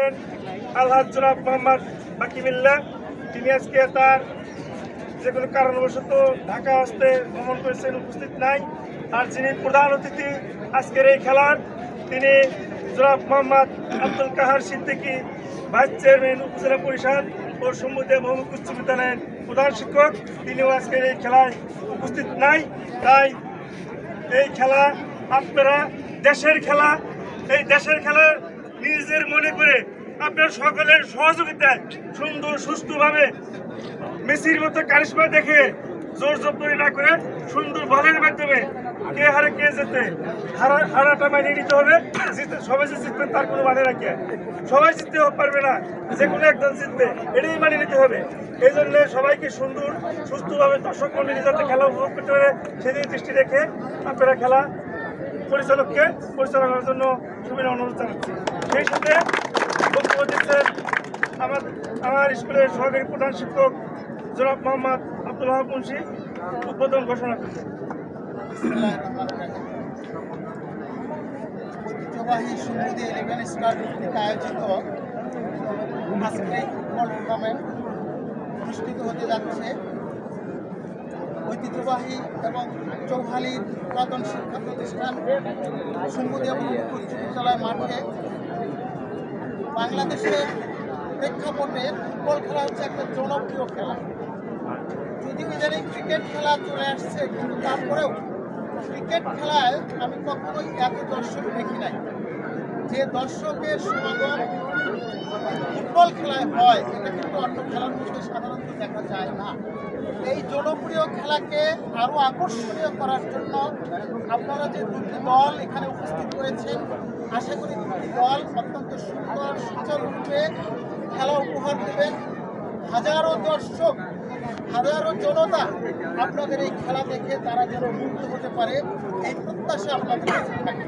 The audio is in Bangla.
করেছেন আলহাজ জনাব মোহাম্মদ বাকিবিল্লাহ। তিনি আজকে তার যে কোনো কারণবশত ঢাকা আসতে ভ্রমণ করেছেন, উপস্থিত নাই। আর যিনি প্রধান অতিথি আজকের এই খেলার, তিনি জনাব মোহাম্মদ আব্দুল কাহার সিদ্দিকী, ভাইস চেয়ারম্যান উপজেলা পরিষদ ও সম্মুদে মোহাম্মদ উচ্চ বিদ্যালয়ের প্রধান শিক্ষক। তিনিও আজকের এই খেলায় উপস্থিত নাই। তাই এই খেলা আপনারা দেশের খেলা, এই দেশের খেলা নিজের মনে করে আপনার সকলের সহযোগিতায় সুন্দর সুষ্ঠুভাবে মেসির মতো কারিশমা দেখে জোর জবরদস্তি না করে সুন্দর বলের মাধ্যমে কে হারে কে যেতে হারাটা মানিয়ে নিতে হবে। সবাই যে জিতবেন তার কোনো মানে রাখে সবাই জিততে পারবে না, যে কোনো একজন জিতবে এটাই মানিয়ে নিতে হবে। এই জন্য সবাইকে সুন্দর সুস্থভাবে দর্শক মন্ডলী যাতে খেলা উপভোগ করতে পারে সেদিকে দৃষ্টি রেখে আপনারা খেলা পরিচালককে পরিচালনার জন্য সুবিধা অনুরোধ জানাচ্ছি। সেই সাথে বক্তব্য দিচ্ছেন আমার স্কুলের সহকারী প্রধান শিক্ষক জনাব মোহাম্মদ আব্দুল ওয়াহাব মুন্সি। উদ্বোধন ঘোষণা করছেন। ঐতিহ্যবাহী সুমুদি 11 স্টার কর্তৃক আয়োজিত আজকে টুর্নামেন্ট অনুষ্ঠিত হতে যাচ্ছে। ঐতিহ্যবাহী এবং চৌহালির পুরাতন শিক্ষা প্রতিষ্ঠান সুমুদি এবং উচ্চ বিদ্যালয় মাঠে বাংলাদেশের প্রেক্ষাপটে ফুটবল খেলা হচ্ছে একটা জনপ্রিয় খেলা। যদিও ইদানিং ক্রিকেট খেলা চলে আসছে, কিন্তু তারপরেও ক্রিকেট খেলায় আমি কখনোই এত দর্শক দেখি নাই। যে দর্শকের সমাগম ফুটবল খেলায় হয়, এটা কিন্তু অন্য খেলার মধ্যে সাধারণত দেখা যায় না। এই জনপ্রিয় খেলাকে আরও আকর্ষণীয় করার জন্য আপনারা যে দুটি দল এখানে উপস্থিত হয়েছেন, আশা করি দুটি দল অত্যন্ত সুন্দর সুচারুরূপে খেলা উপহার দেবেন। হাজারো দর্শক, হাজারো জনতা আপনাদের এই খেলা দেখে তারা যেন মুগ্ধ হতে পারে, এই প্রত্যাশা আপনাদের কাছে থাকে।